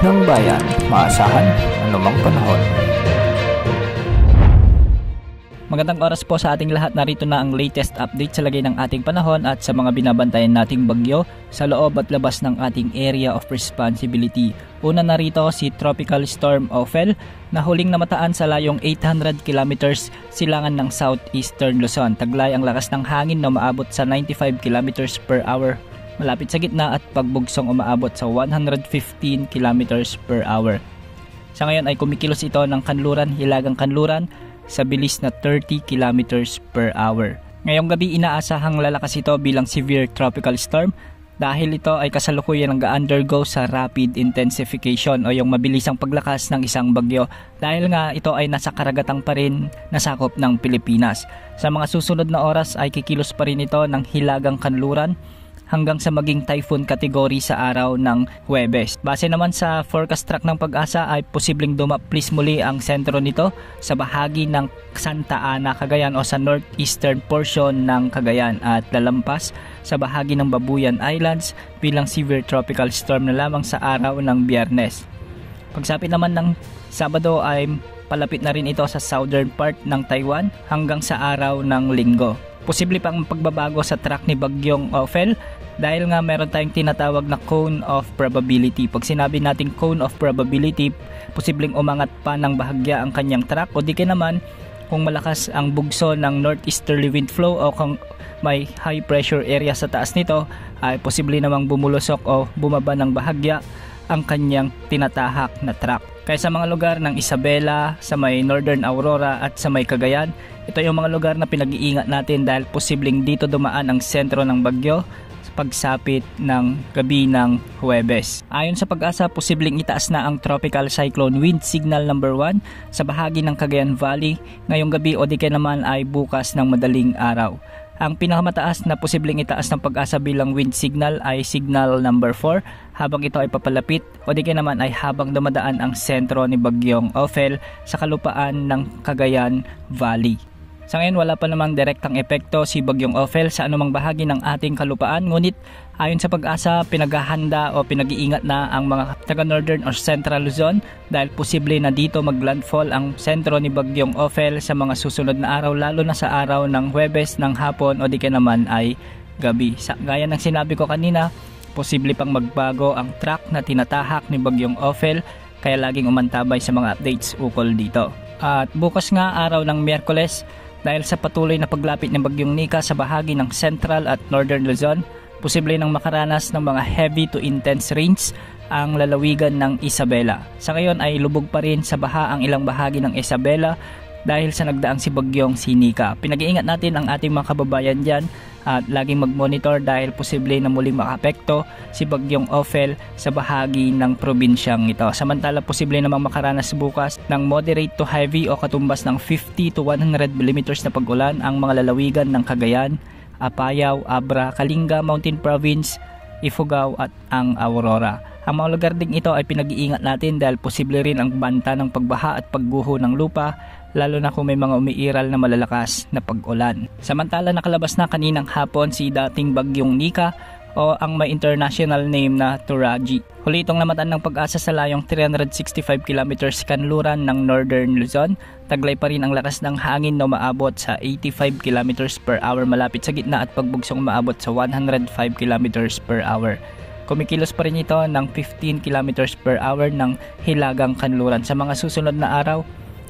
ng bayan, maasahan anumang panahon. Magandang oras po sa ating lahat. Narito na ang latest update sa lagay ng ating panahon at sa mga binabantayan nating bagyo sa loob at labas ng ating area of responsibility. Una narito si Tropical Storm Ophel na huling namataan sa layong 800 kilometers silangan ng southeastern Luzon. Taglay ang lakas ng hangin na umaabot sa 95 kilometers per hour malapit sa gitna at pagbugsong umaabot sa 115 kilometers per hour. Sa ngayon ay kumikilos ito ng kanluran, hilagang kanluran sa bilis na 30 kilometers per hour. Ngayong gabi inaasahang lalakas ito bilang severe tropical storm dahil ito ay kasalukuyan nag-undergo sa rapid intensification o yung mabilisang paglakas ng isang bagyo dahil nga ito ay nasa karagatan pa rin na sakop ng Pilipinas. Sa mga susunod na oras ay kikilos pa rin ito ng hilagang kanluran hanggang sa maging typhoon category sa araw ng Huwebes. Base naman sa forecast track ng Pag-asa ay posibleng dumaplis muli ang sentro nito sa bahagi ng Santa Ana, Cagayan o sa northeastern portion ng Cagayan at lalampas sa bahagi ng Babuyan Islands bilang severe tropical storm na lamang sa araw ng Biyernes. Pagsapit naman ng Sabado ay palapit na rin ito sa southern part ng Taiwan hanggang sa araw ng Linggo. Posible pang pagbabago sa track ni Bagyong Ophel dahil nga meron tayong tinatawag na cone of probability. Pag sinabi natin cone of probability, posibleng umangat pa ng bahagya ang kanyang track o di kaya naman kung malakas ang bugso ng northeasterly wind flow o kung may high pressure area sa taas nito ay posible namang bumulusok o bumaba ng bahagya ang kanyang tinatahak na track. Kaya sa mga lugar ng Isabela, sa may Northern Aurora at sa may Cagayan, ito yung mga lugar na pinag-iingat natin dahil posibleng dito dumaan ang sentro ng bagyo sa pagsapit ng gabi ng Huwebes. Ayon sa Pag-asa, posibleng itaas na ang tropical cyclone wind signal number 1 sa bahagi ng Cagayan Valley ngayong gabi o di kaya naman ay bukas ng madaling araw. Ang pinakamataas na posibleng itaas ng Pag-asa bilang wind signal ay signal number 4 habang ito ay papalapit o di kaya naman ay habang dumadaan ang sentro ni Bagyong Ophel sa kalupaan ng Cagayan Valley. Sa ngayon wala pa namang direktang epekto si Bagyong Ophel sa anumang bahagi ng ating kalupaan, ngunit ayon sa Pag-asa pinaghahanda o pinag-iingat na ang mga taga-northern or central Luzon dahil posible na dito maglandfall ang sentro ni Bagyong Ophel sa mga susunod na araw, lalo na sa araw ng Huwebes ng hapon o di kaya naman ay gabi. Gaya ng sinabi ko kanina, posible pang magbago ang track na tinatahak ni Bagyong Ophel kaya laging umantabay sa mga updates ukol dito. At bukas nga araw ng Miyerkules, dahil sa patuloy na paglapit ng Bagyong Nika sa bahagi ng Central at Northern Luzon, posible nang makaranas ng mga heavy to intense rains ang lalawigan ng Isabela. Sa ngayon ay lubog pa rin sa baha ang ilang bahagi ng Isabela dahil sa nagdaang si Bagyong Nika. Pinag-iingat natin ang ating mga kababayan dyan at laging mag-monitor dahil posible na muling makaapekto si Bagyong Ophel sa bahagi ng probinsyang ito. Samantala posible namang makaranas bukas ng moderate to heavy o katumbas ng 50 to 100 mm na pag-ulan ang mga lalawigan ng Cagayan, Apayao, Abra, Kalinga, Mountain Province, Ifugao at ang Aurora. Ang mga lugar ding ito ay pinag-iingat natin dahil posible rin ang banta ng pagbaha at pagguho ng lupa lalo na kung may mga umiiral na malalakas na pag-ulan. Samantala nakalabas na kaninang hapon si dating Bagyong Nika o ang may international name na Turaji. Huli itong namatan ng Pag-asa sa layong 365 kilometers kanluran ng Northern Luzon. Taglay pa rin ang lakas ng hangin na umaabot sa 85 kilometers per hour malapit sa gitna at pagbugsong umaabot sa 105 kilometers per hour. Kumikilos pa rin ito ng 15 kilometers per hour ng hilagang kanluran. Sa mga susunod na araw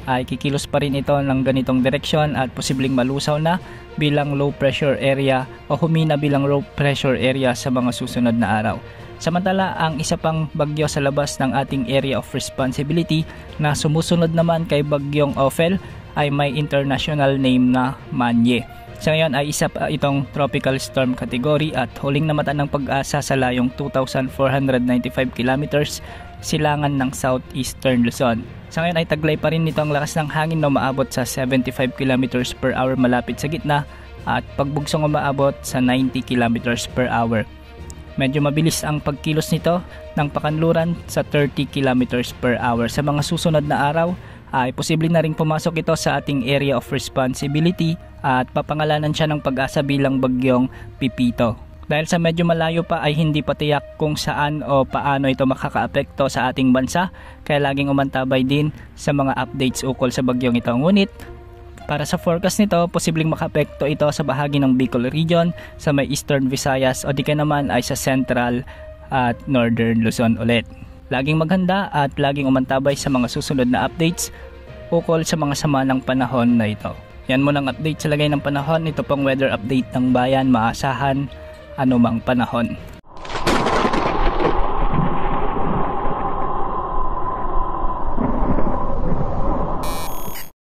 ay kikilos pa rin ito ng ganitong direksyon at posibleng malusaw na bilang low pressure area o humina bilang low pressure area sa mga susunod na araw. Samantala, ang isa pang bagyo sa labas ng ating area of responsibility na sumusunod naman kay Bagyong Ophel ay may international name na Manye. Sa ngayon ay isa pa itong tropical storm category at huling namatan ng Pag-asa sa layong 2,495 kilometers silangan ng southeastern Luzon. Sa ngayon ay taglay pa rin nito ang lakas ng hangin na umaabot sa 75 kilometers per hour malapit sa gitna at pagbugsong umaabot sa 90 kilometers per hour. Medyo mabilis ang pagkilos nito ng pakanluran sa 30 kilometers per hour. Sa mga susunod na araw ay posible na rin pumasok ito sa ating area of responsibility at papangalanan siya ng Pag-asa bilang Bagyong Pipito. Dahil sa medyo malayo pa ay hindi pa tiyak kung saan o paano ito makakaapekto sa ating bansa, kaya laging umantabay din sa mga updates ukol sa bagyong ito. Ngunit para sa forecast nito, posibleng makaapekto ito sa bahagi ng Bicol Region, sa may Eastern Visayas o di ka naman ay sa Central at Northern Luzon ulit. Laging maghanda at laging umantabay sa mga susunod na updates ukol sa mga sama ng panahon na ito. Yan muna ang update sa lagay ng panahon. Ito pong weather update ng bayan, maasahan anumang panahon.